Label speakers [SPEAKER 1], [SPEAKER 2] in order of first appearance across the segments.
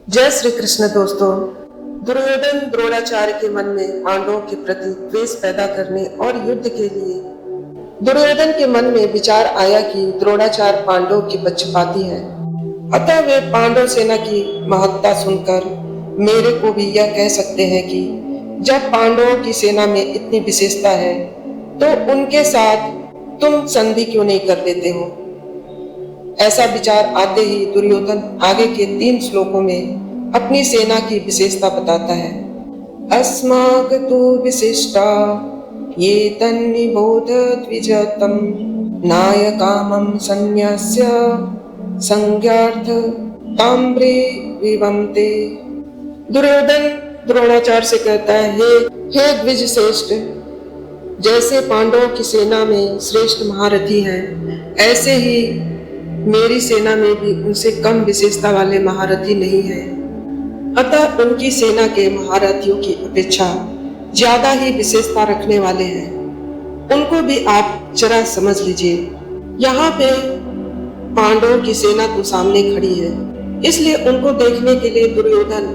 [SPEAKER 1] जय श्री कृष्ण दोस्तों। दुर्योधन द्रोणाचार्य के मन में पांडवों के प्रति द्वेष पैदा करने और युद्ध के लिए दुर्योधन के मन में विचार आया कि द्रोणाचार्य पांडवों के पक्षपाती है। अतः वे पांडव सेना की महत्ता सुनकर मेरे को भी यह कह सकते हैं कि जब पांडवों की सेना में इतनी विशेषता है तो उनके साथ तुम संधि क्यों नहीं कर देते हो। ऐसा विचार आते ही दुर्योधन आगे के 3 श्लोकों में अपनी सेना की विशेषता बताता है। अस्माक तु विशिष्टा ये तन्निबोध द्विजतम नायकामं सन्न्यास्य संज्ञार्थ ताम्रे विवंते। दुर्योधन द्रोणाचार्य से कहता है, हे द्विज श्रेष्ठ, जैसे पांडवों की सेना में श्रेष्ठ महारथी हैं, ऐसे ही मेरी सेना में भी उनसे कम विशेषता वाले महारथी नहीं हैं। अतः उनकी सेना के महारथियों की अपेक्षा ज्यादा ही विशेषता रखने वाले हैं। उनको भी आप जरा समझ लीजिए। यहाँ पे पांडवों की सेना तो सामने खड़ी है, इसलिए उनको देखने के लिए दुर्योधन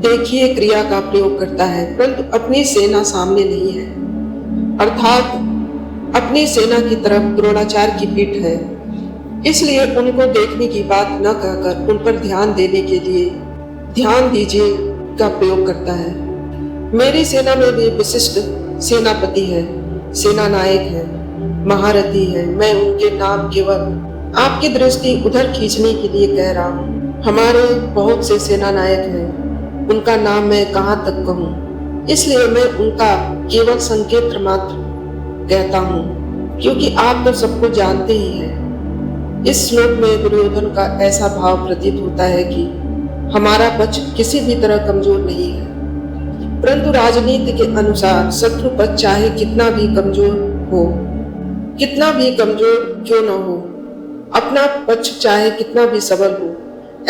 [SPEAKER 1] देखिए क्रिया का प्रयोग करता है, परंतु अपनी सेना सामने नहीं है। अर्थात अपनी सेना की तरफ द्रोणाचार्य की पीठ है, इसलिए उनको देखने की बात न कहकर उन पर ध्यान देने के लिए ध्यान दीजिए का प्रयोग करता है। मेरी सेना में भी विशिष्ट सेनापति है, सेना नायक है, महारथी है। मैं उनके नाम केवल आपकी दृष्टि उधर खींचने के लिए कह रहा हूँ। हमारे बहुत से सेना नायक हैं, उनका नाम मैं कहाँ तक कहूँ, इसलिए मैं उनका केवल संकेत मात्र कहता हूँ, क्योंकि आप तो सबको जानते ही हैं। इस श्लोक में दुर्योधन का ऐसा भाव प्रतीत होता है कि हमारा पक्ष किसी भी तरह कमजोर नहीं है, परंतु राजनीति के अनुसार शत्रु पक्ष चाहे कितना भी कमजोर हो, कितना भी कमजोर क्यों न हो, अपना पक्ष चाहे कितना भी सबल हो,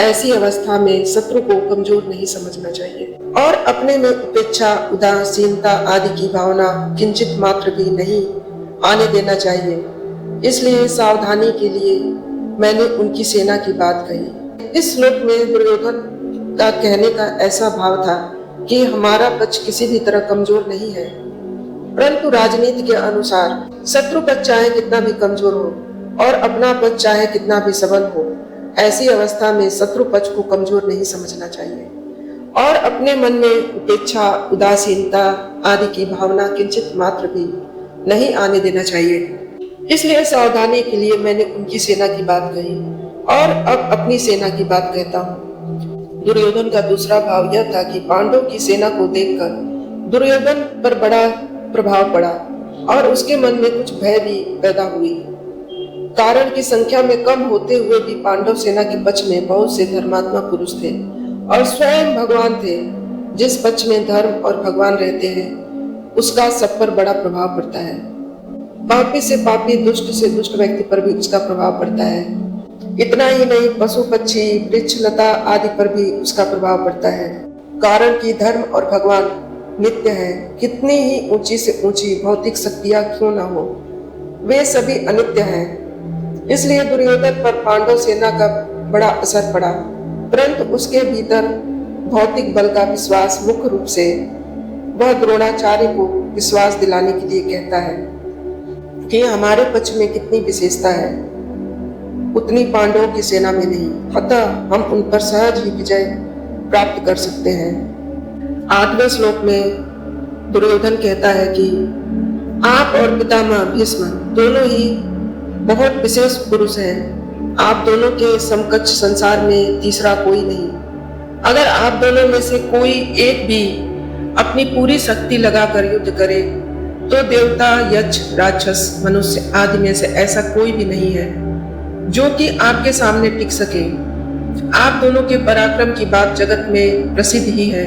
[SPEAKER 1] ऐसी अवस्था में शत्रु को कमजोर नहीं समझना चाहिए और अपने में उपेक्षा, उदासीनता आदि की भावना किंचित मात्र भी नहीं आने देना चाहिए। इसलिए सावधानी के लिए मैंने उनकी सेना की बात कही। इस श्लोक में दुर्योधन का कहने का ऐसा भाव था कि हमारा पक्ष किसी भी तरह कमजोर नहीं है, परंतु राजनीति के अनुसार शत्रु पक्ष चाहे कितना भी कमजोर हो और अपना पक्ष चाहे कितना भी सबल हो, ऐसी अवस्था में शत्रु पक्ष को कमजोर नहीं समझना चाहिए और अपने मन में उपेक्षा, उदासीनता आदि की भावना किंचित मात्र भी नहीं आने देना चाहिए। इसलिए सावधानी के लिए मैंने उनकी सेना की बात कही और अब अपनी सेना की बात कहता हूँ। दुर्योधन का दूसरा भाव यह था कि पांडवों की सेना को देखकर दुर्योधन पर बड़ा प्रभाव पड़ा और उसके मन में कुछ भय भी पैदा हुई, कारण की संख्या में कम होते हुए भी पांडव सेना के पक्ष में बहुत से धर्मात्मा पुरुष थे और स्वयं भगवान थे। जिस पक्ष में धर्म और भगवान रहते हैं उसका सब पर बड़ा प्रभाव पड़ता है। पापी से पापी, दुष्ट से दुष्ट व्यक्ति पर भी उसका प्रभाव पड़ता है। इतना ही नहीं, पशु पक्षी, वृक्ष लता आदि पर भी उसका प्रभाव पड़ता है, कारण कि धर्म और भगवान नित्य है। कितनी ही ऊंची से ऊंची भौतिक शक्तियां क्यों न हो, वे सभी अनित्य हैं। इसलिए दुर्योधन पर पांडव सेना का बड़ा असर पड़ा, परंतु उसके भीतर भौतिक बल का विश्वास मुख्य रूप से वह द्रोणाचार्य को विश्वास दिलाने के लिए कहता है कि हमारे पक्ष में कितनी विशेषता है, उतनी पांडवों की सेना में नहीं, अतः हम उन पर सहज ही विजय प्राप्त कर सकते हैं। 8वें श्लोक में दुर्योधन कहता है कि आप और पितामह भीष्म दोनों ही बहुत विशेष पुरुष हैं। आप दोनों के समकक्ष संसार में तीसरा कोई नहीं। अगर आप दोनों में से कोई एक भी अपनी पूरी शक्ति लगाकर युद्ध करे तो देवता, यक्ष, राक्षस, मनुष्य आदि में से ऐसा कोई भी नहीं है जो कि आपके सामने टिक सके। आप दोनों के पराक्रम की बात जगत में प्रसिद्ध ही है।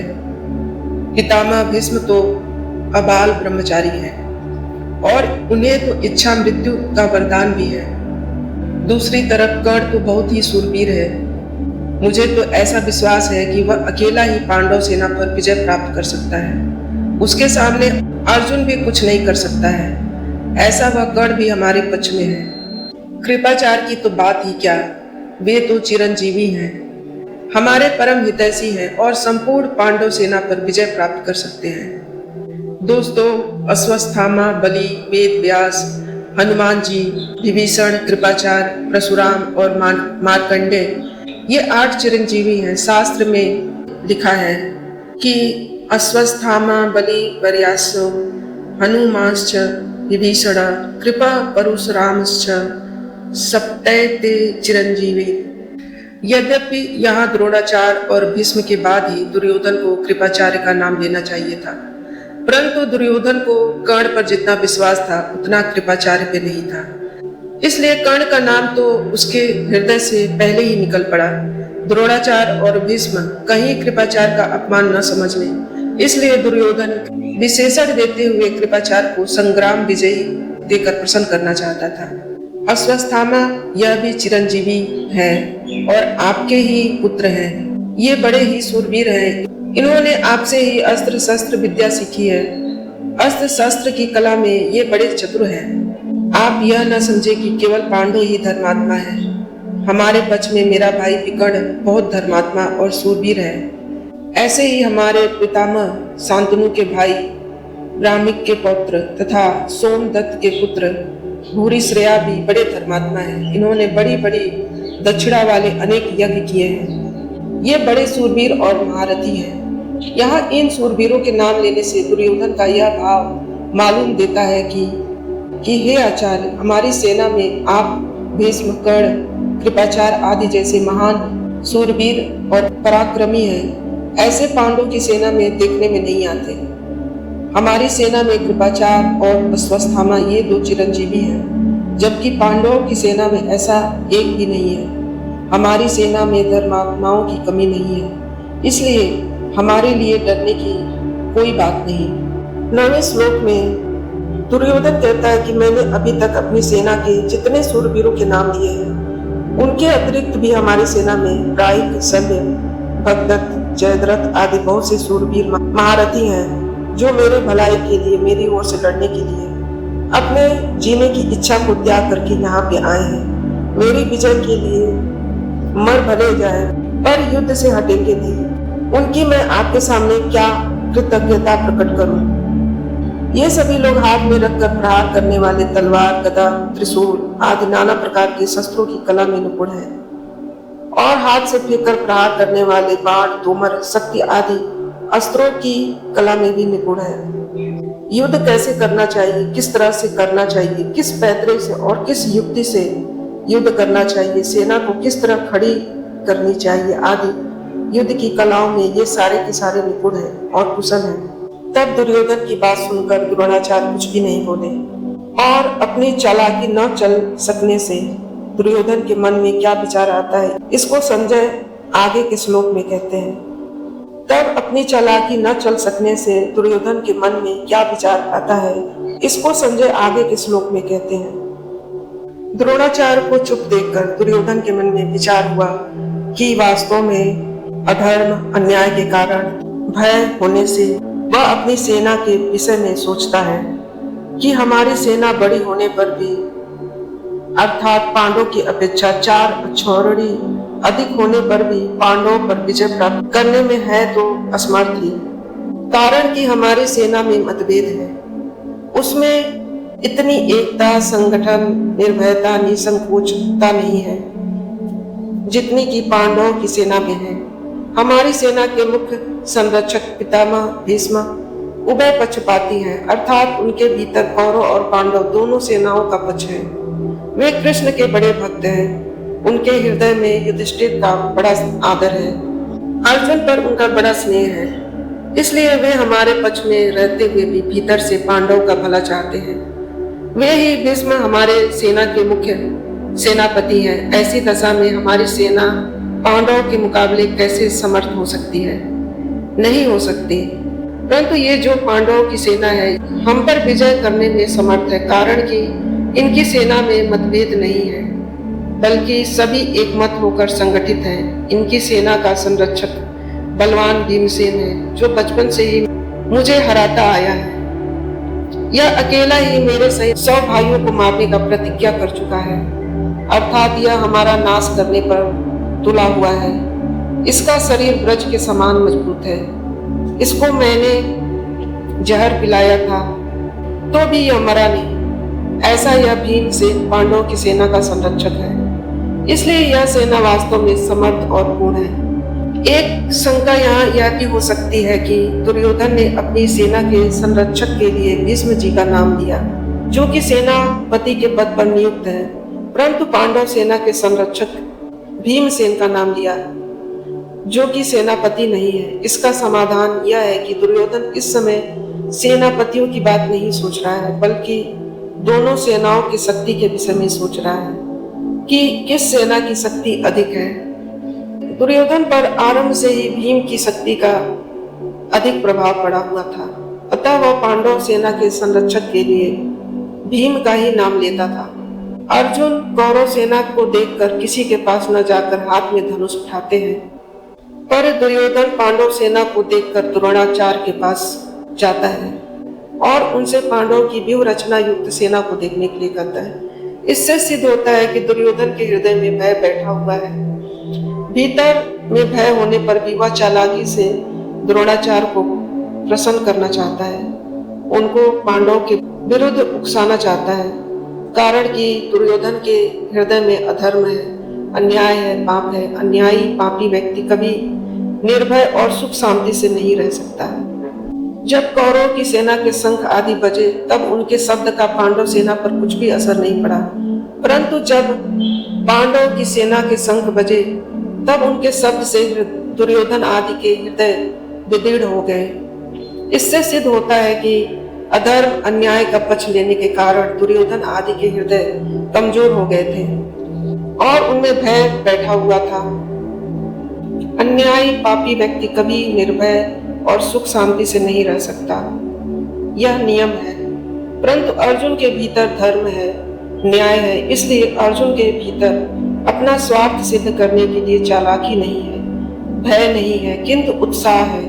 [SPEAKER 1] पितामह भीष्म तो अबाल ब्रह्मचारी है और उन्हें तो इच्छा मृत्यु का वरदान भी है। दूसरी तरफ कर्ण तो बहुत ही शूरवीर है। मुझे तो ऐसा विश्वास है कि वह अकेला ही पांडव सेना पर विजय प्राप्त कर सकता है। उसके सामने अर्जुन भी कुछ नहीं कर सकता है। ऐसा वह कर्ण भी हमारे पक्ष में है। कृपाचार्य की तो बात ही क्या, वे तो चिरंजीवी हैं। हमारे परम हितैषी हैं और संपूर्ण पांडव सेना पर विजय प्राप्त कर सकते हैं। दोस्तों, अश्वत्थामा, बलि, वेद व्यास, हनुमान जी, विभीषण, कृपाचार्य, परशुराम और मार्कंडेय ये 8 चिरंजीवी हैं। शास्त्र में लिखा है कि अश्वत्थामा, बलि, वर्यासो, हनुमांश्च, विभीषण, कृपा, परशुरामश्च सप्तैते चिरंजीवी। यद्यपि यहाँ द्रोणाचार्य और भीष्म के बाद ही दुर्योधन को कृपाचार्य का नाम लेना चाहिए था, परंतु दुर्योधन को कर्ण पर जितना विश्वास था उतना कृपाचार्य पे नहीं था। इसलिए कर्ण का नाम तो उसके हृदय से पहले ही निकल पड़ा। द्रोणाचार्य और भीष्म कहीं कृपाचार्य का अपमान न समझ लें, इसलिए दुर्योधन विशेषण देते हुए कृपाचार्य को संग्राम विजयी देकर प्रसन्न करना चाहता था। अश्वत्थामा यह भी चिरंजीवी है और आपके ही पुत्र हैं। ये बड़े ही शूरवीर हैं। इन्होंने आपसे ही अस्त्र शस्त्र विद्या सीखी है। अस्त्र शस्त्र की कला में ये बड़े चतुर हैं। आप यह न समझे कि केवल पांडु ही धर्मात्मा है। हमारे पक्ष में मेरा भाई विकर्ण बहुत धर्मात्मा और शूरवीर है। ऐसे ही हमारे पितामह शांतनु के भाई ब्राह्मिक के पौत्र तथा सोमदत्त के पुत्र भूरिश्रया भी बड़े धर्मात्मा हैं। इन्होंने बड़ी बड़ी दक्षिणा वाले अनेक यज्ञ किए हैं। ये बड़े शूरवीर और महारथी हैं। यहाँ इन शूरवीरों के नाम लेने से दुर्योधन का यह भाव मालूम देता है कि हे आचार्य, हमारी सेना में आप भीष्म, कर्ण, कृपाचार्य आदि जैसे महान शूरवीर और पराक्रमी हैं। ऐसे पांडवों की सेना में देखने में नहीं आते। हमारी सेना में कृपाचार्य और अश्वत्थामा ये 2 चिरंजीवी हैं, जबकि पांडवों की सेना में ऐसा एक भी नहीं है। हमारी सेना में धर्मात्माओं की कमी नहीं है, इसलिए हमारे लिए डरने की कोई बात नहीं। 9वें श्लोक में दुर्योधन कहता है कि मैंने अभी तक अपनी सेना के जितने शूरवीरों के नाम लिए हैं, उनके अतिरिक्त भी हमारी सेना में राइक, शल्य, भगदत्त, जयद्रथ आदि बहुत से शूरवीर महारथी हैं, जो मेरे भलाई के लिए, मेरी ओर से लड़ने के लिए अपने जीने की इच्छा को त्याग करके यहाँ पे आए हैं। मेरी विजय के लिए मर भले जाए पर युद्ध से हटेंगे नहीं। उनकी मैं आपके सामने क्या कृतज्ञता प्रकट करूं। ये सभी लोग हाथ में रखकर प्रहार करने वाले तलवार, गदा, त्रिशूल आदि नाना प्रकार के शस्त्रों की कला में निपुण हैं और हाथ से फेंककर प्रहार करने वाले बाण, तोमर, शक्ति आदि अस्त्रों की कला में भी निपुण है। युद्ध कैसे करना चाहिए, किस तरह से करना चाहिए, किस पैतरे से और किस युक्ति से युद्ध करना चाहिए, सेना को किस तरह खड़ी करनी चाहिए आदि युद्ध की कलाओं में ये सारे के सारे निपुण हैं और कुशल हैं। तब दुर्योधन की बात सुनकर द्रोणाचार्य कुछ भी नहीं बोले और अपनी चालाकी न चल सकने से दुर्योधन के मन में क्या विचार आता है, इसको संजय आगे के श्लोक में कहते हैं। तब अपनी चालाकी न चल सकने से दुर्योधन के मन में क्या विचार आता है, इसको संजय आगे के श्लोक में कहते हैं। द्रोणाचार्य को चुप देखकर दुर्योधन के मन में विचार हुआ कि वास्तव में अधर्म, अन्याय के कारण भय होने से वह अपनी सेना के विषय में सोचता है कि हमारी सेना बड़ी होने पर भी, अर्थात पांडवों की अपेक्षा 4 अक्षौहिणी अधिक होने पर भी पांडवों पर विजय प्राप्त करने में है तो असमर्थ ही। कारण कि हमारी सेना में मतभेद है, उसमें इतनी एकता, संगठन, निर्भयता, निसंकोचता नहीं है जितनी की पांडवों की सेना में है। हमारी सेना के मुख्य संरक्षक पितामह भीष्म उभय पक्षपाती हैं, अर्थात उनके भीतर कौरव और पांडव दोनों सेनाओं का पक्ष है। वे कृष्ण के बड़े भक्त हैं। उनके हृदय में युधिष्ठिर का बड़ा आदर है, अर्जुन पर उनका बड़ा स्नेह है, इसलिए वे हमारे पक्ष में रहते हुए भी भीतर से पांडवों का भला चाहते हैं। वे ही भीष्म हमारे सेना के मुख्य सेनापति हैं। ऐसी दशा में हमारी सेना पांडवों के मुकाबले कैसे समर्थ हो सकती है? नहीं हो सकती। परंतु ये जो पांडवों की सेना है हम पर विजय करने में समर्थ है, कारण कि इनकी सेना में मतभेद नहीं है, बल्कि सभी एकमत होकर संगठित हैं। इनकी सेना का संरक्षक बलवान भीमसेन है, जो बचपन से ही मुझे हराता आया है। यह अकेला ही मेरे सहित 100 भाइयों को मारने का प्रतिज्ञा कर चुका है, अर्थात यह हमारा नाश करने पर तुला हुआ है। इसका शरीर ब्रज के समान मजबूत है। इसको मैंने जहर पिलाया था तो भी यह मरा नहीं। ऐसा यह भीमसेन पांडवों की सेना का संरक्षक है, इसलिए यह सेना वास्तव में समर्थ और पूर्ण है। एक शंका यहाँ यह भी हो सकती है कि दुर्योधन ने अपनी सेना के संरक्षक के लिए भीष्म जी का नाम लिया, जो कि सेनापति के पद पर नियुक्त है, परंतु पांडव सेना के संरक्षक भीमसेन का नाम लिया, जो कि सेनापति नहीं है। इसका समाधान यह है कि दुर्योधन इस समय सेनापतियों की बात नहीं सोच रहा है, बल्कि दोनों सेनाओं की शक्ति के विषय में सोच रहा है कि किस सेना की शक्ति अधिक है। दुर्योधन पर आरंभ से ही भीम की शक्ति का अधिक प्रभाव पड़ा हुआ था, अतः वह पांडव सेना के संरक्षक के लिए भीम का ही नाम लेता था। अर्जुन कौरव सेना को देखकर किसी के पास न जाकर हाथ में धनुष उठाते हैं, पर दुर्योधन पांडव सेना को देखकर द्रोणाचार्य के पास जाता है और उनसे पांडवों की व्यूह रचना युक्त सेना को देखने के लिए कहता है। इससे सिद्ध होता है कि दुर्योधन के हृदय में भय बैठा हुआ है। भीतर में भय होने पर भी वह चालाकी से द्रोणाचार्य को प्रसन्न करना चाहता है, उनको पांडवों के विरुद्ध उकसाना चाहता है, कारण कि दुर्योधन के हृदय में अधर्म है, अन्याय है, पाप है। अन्यायी पापी व्यक्ति कभी निर्भय और सुख शांति से नहीं रह सकता। जब कौरवों की सेना के शंख आदि बजे तब उनके शब्द का पांडव सेना पर कुछ भी असर नहीं पड़ा, परंतु जब पांडव की सेना के शंख बजे तब उनके शब्द से दुर्योधन आदि के हृदय विदीर्ण हो गए। इससे सिद्ध होता है कि अधर्म अन्याय का पक्ष लेने के कारण दुर्योधन आदि के हृदय कमजोर हो गए थे और उनमें भय बैठा हुआ था। अन्यायी पापी व्यक्ति कभी निर्भय और सुख शांति से नहीं रह सकता, यह नियम है। परंतु अर्जुन के भीतर धर्म है, न्याय है, इसलिए अर्जुन के भीतर अपना स्वार्थ सिद्ध करने के लिए चालाकी नहीं है, भय नहीं है, किंतु उत्साह है,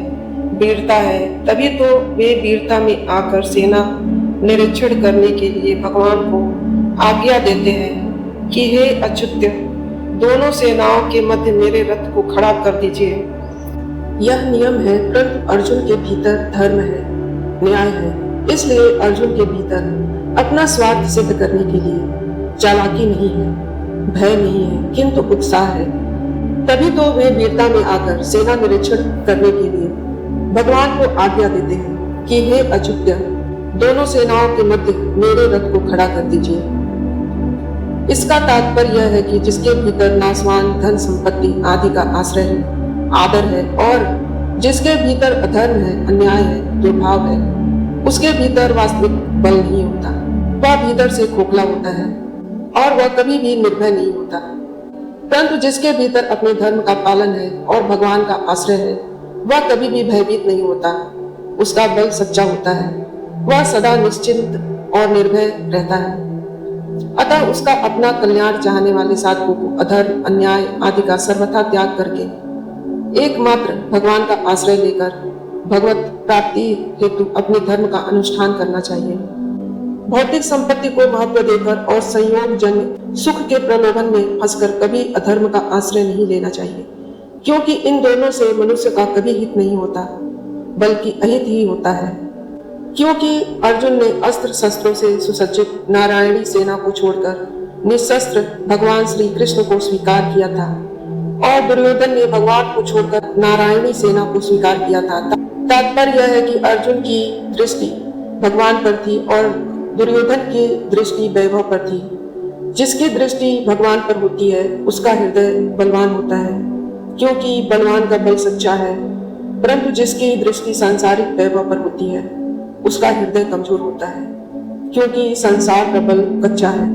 [SPEAKER 1] वीरता है। तभी तो वे वीरता में आकर सेना निरीक्षण करने के लिए भगवान को आज्ञा देते हैं कि हे अच्युत, दोनों सेनाओं के मध्य मेरे रथ को खड़ा कर दीजिए। यह नियम है, परंतु अर्जुन के भीतर धर्म है, न्याय है, इसलिए अर्जुन के भीतर अपना स्वार्थ सिद्ध करने के लिए चालाकी नहीं है, भय नहीं है, किंतु उत्साह है। तभी तो वे वीरता में आकर सेना निरीक्षण करने के लिए भगवान को आज्ञा देते हैं कि हे अच्युत, दोनों सेनाओं के मध्य मेरे रथ को खड़ा कर दीजिए। इसका तात्पर्य यह है कि जिसके भीतर नाशवान धन संपत्ति आदि का आश्रय है, आदर है, और जिसके भीतर अधर्म है, अन्याय है, दुर्भाव है, उसके भीतर वास्तविक बल नहीं होता। वह भीतर से खोखला होता है और वह कभी भी निर्भय नहीं होता। परंतु जिसके भीतर अपने धर्म का पालन है और भगवान का आश्रय है, वह कभी भी भयभीत नहीं होता, उसका बल सच्चा होता है, वह सदा निश्चिंत और निर्भय रहता है। अतः उसका अपना कल्याण चाहने वाले साधकों को अधर्म, अन्याय आदि का सर्वथा त्याग करके एकमात्र भगवान का आश्रय लेकर भगवत प्राप्ति हेतु अपने धर्म का अनुष्ठान करना चाहिए। भौतिक संपत्ति को महत्व देकर और संयोग जन्य सुख के प्रलोभन में फंसकर कभी अधर्म का आश्रय नहीं लेना चाहिए, क्योंकि इन दोनों से मनुष्य का कभी हित नहीं होता, बल्कि अहित ही होता है। क्योंकि अर्जुन ने अस्त्र शस्त्रों से सुसज्जित नारायणी सेना को छोड़कर निशस्त्र भगवान श्री कृष्ण को स्वीकार किया था और दुर्योधन ने भगवान को छोड़कर नारायणी सेना को स्वीकार किया था। तात्पर्य यह है कि अर्जुन की दृष्टि भगवान पर थी और दुर्योधन की दृष्टि वैभव पर थी। जिसकी दृष्टि भगवान पर होती है उसका हृदय बलवान होता है, क्योंकि बलवान का बल सच्चा है, परंतु जिसकी दृष्टि सांसारिक वैभव पर होती है उसका हृदय कमजोर होता है, क्योंकि संसार का बल कच्चा है।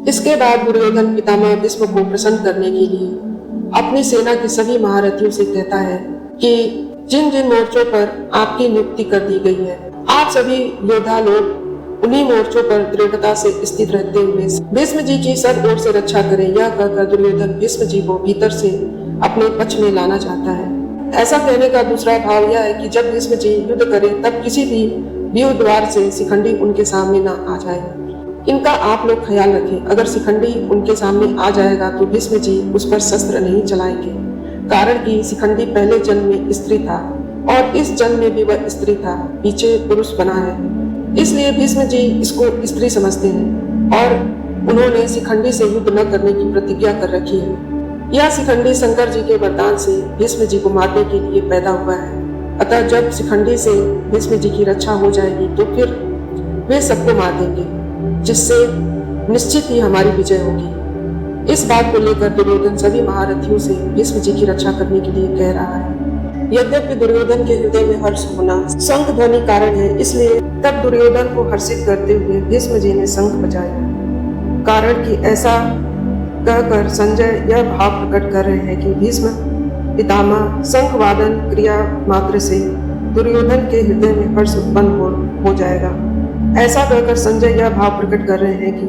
[SPEAKER 1] इसके बाद दुर्योधन पितामह भीष्म को प्रसन्न करने के लिए अपनी सेना के सभी महारथियों से कहता है कि जिन जिन मोर्चों पर आपकी नियुक्ति कर दी गई है, आप सभी योद्धा लोग उन्हीं मोर्चों पर दृढ़ता से स्थित रहते हुए भीष्म जी की सब ओर से रक्षा करें। यह कहकर दुर्योधन भीष्म जी को भीतर से अपने पक्ष में लाना चाहता है। ऐसा कहने का दूसरा भाव यह है कि जब भीष्म जी युद्ध करें तब किसी भी व्यूह द्वार से शिखंडी उनके सामने न आ जाए। इनका आप लोग ख्याल रखें। अगर शिखंडी उनके सामने आ जाएगा तो भीष्म जी उस पर शस्त्र नहीं चलाएंगे, कारण कि शिखंडी पहले जन्म में स्त्री था और इस जन्म में भी वह स्त्री था, पीछे पुरुष बना है। इसलिए भीष्म जी इसको स्त्री समझते हैं और उन्होंने शिखंडी से युद्ध न करने की प्रतिज्ञा कर रखी है। यह शिखंडी शंकर जी के वरदान से भीष्म जी को मारने के लिए पैदा हुआ है। अतः जब शिखंडी से भीष्म जी की रक्षा हो जाएगी तो फिर वे सबको मार देंगे, जिससे निश्चित ही हमारी विजय होगी। इस बात को लेकर दुर्योधन सभी महारथियों से भीष्म जी की रक्षा करने के लिए कह रहा है। यद्यपि दुर्योधन के हृदय में हर्ष होना शंख ध्वनि कारण है, इसलिए तब दुर्योधन को हर्षित करते हुए भीष्म जी ने शंख बजाया। कारण कि ऐसा कहकर संजय यह भाव प्रकट कर रहे हैं कि भीष्म पितामह शंख वादन क्रिया मात्र से दुर्योधन के हृदय में हर्ष उत्पन्न हो जाएगा। ऐसा कहकर संजय यह भाव प्रकट कर रहे हैं कि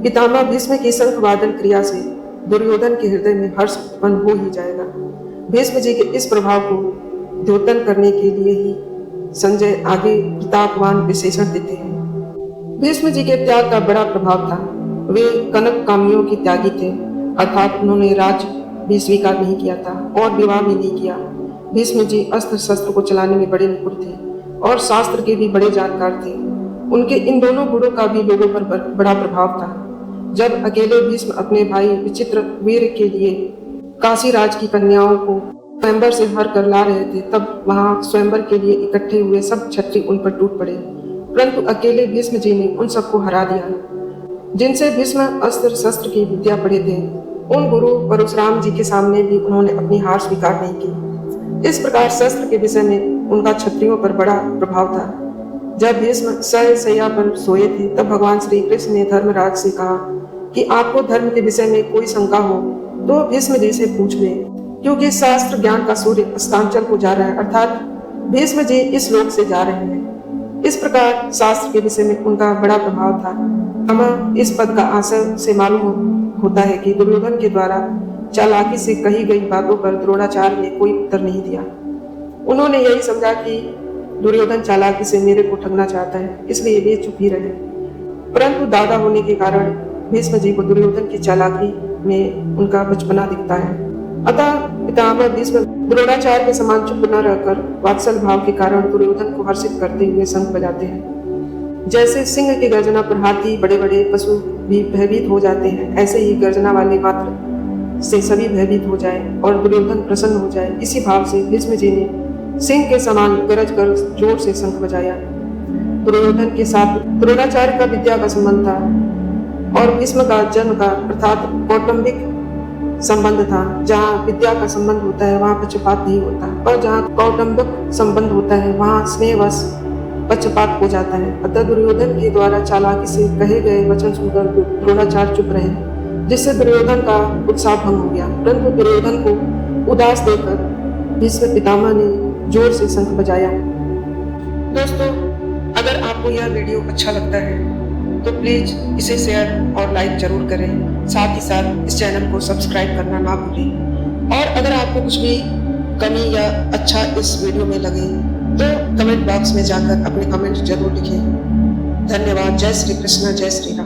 [SPEAKER 1] पितामह भीष्म की शंख वादन क्रिया से दुर्योधन के हृदय में हर्ष उत्पन्न हो ही जाएगा। भीष्म जी के इस प्रभाव को द्योतन करने के लिए ही संजय आगे प्रतापवान विशेषण देते हैं। भीष्म जी के त्याग का बड़ा प्रभाव था। वे कनक कामियों की त्यागी थे, अर्थात उन्होंने राज्य भी स्वीकार नहीं किया था और विवाह भी नहीं किया। भीष्म जी अस्त्र शस्त्र को चलाने में बड़े निपुण थे और शास्त्र के भी बड़े जानकार थे। उनके इन दोनों गुणों का भी लोगों पर बड़ा प्रभाव था। जब अकेले भीष्म अपने भाई विचित्र वीर के लिए काशी राज की कन्याओं को स्वयंवर से हर कर ला रहे थे, तब वहां स्वयंवर के लिए इकट्ठे हुए सब क्षत्रिय उन पर टूट पड़े, परंतु अकेले भीष्म जी ने उन सबको हरा दिया। जिनसे भीष्म अस्त्र शस्त्र की विद्या पढ़े थे, उन गुरु परशुराम जी के सामने भी उन्होंने अपनी हार स्वीकार नहीं की। इस प्रकार शस्त्र के विषय में उनका क्षत्रियों पर बड़ा प्रभाव था। जब भीष्म शय्या पर सोए थे, तब भगवान श्री कृष्ण ने धर्मराज से कहा कि आपको धर्म के विषय में कोई शंका हो तो भीष्म जी से पूछ ले, क्योंकि शास्त्र ज्ञान का सूर्य अस्तांचल को जा रहा है, अर्थात भीष्म जी इस लोक से जा रहे हैं। इस प्रकार शास्त्र के विषय में उनका बड़ा प्रभाव था। हमें इस पद का आशय से मालूम होता है कि दुर्योधन के द्वारा चालाकी से कही गई बातों पर द्रोणाचार्य ने कोई उत्तर नहीं दिया। उन्होंने यही समझा कि दुर्योधन चालाकी से मेरे को ठगना चाहता है, इसलिए वे चुप ही रहे। परंतु दादा होने के कारण भीष्म जी को दुर्योधन की चालाकी में उनका बचपना दिखता है। अतः पितामह भीष्म द्रोणाचार्य के समान चुप न रहकर वात्सल भाव के कारण दुर्योधन को हर्षित करते हुए शंख बजाते हैं। जैसे सिंह की गर्जना पर हाथी बड़े बड़े पशु भी भयभीत हो जाते हैं, ऐसे ही गर्जना वाले मात्र से सभी भयभीत हो जाए और दुर्योधन प्रसन्न हो जाए। इसी भाव से भीष्म जी ने सिंह के समान गरज कर जोर से शंख बजाया। दुर्योधन के साथ द्रोणाचार्य का विद्या का संबंध था और भीष्म का जन्म का अर्थात कौटुंबिक संबंध था। जहाँ विद्या का संबंध होता है वहाँ पक्षपात नहीं होता, और जहाँ कौटुंबिक संबंध होता है वहाँ स्नेहवश पक्षपात हो जाता है। अतः दुर्योधन के द्वारा चालाकी से कहे गए वचन सुनकर द्रोणाचार्य चुप रहे, जिससे दुर्योधन का उत्साह भंग हो गया। परंतु दुर्योधन को उदास देखकर भीष्म पितामह ने जोर से शंख बजाया। दोस्तों, अगर आपको यह वीडियो अच्छा लगता है तो प्लीज इसे शेयर और लाइक जरूर करें। साथ ही साथ इस चैनल को सब्सक्राइब करना ना भूलें। और अगर आपको कुछ भी कमी या अच्छा इस वीडियो में लगे तो कमेंट बॉक्स में जाकर अपने कमेंट जरूर लिखें। धन्यवाद। जय श्री कृष्ण, जय श्री राम।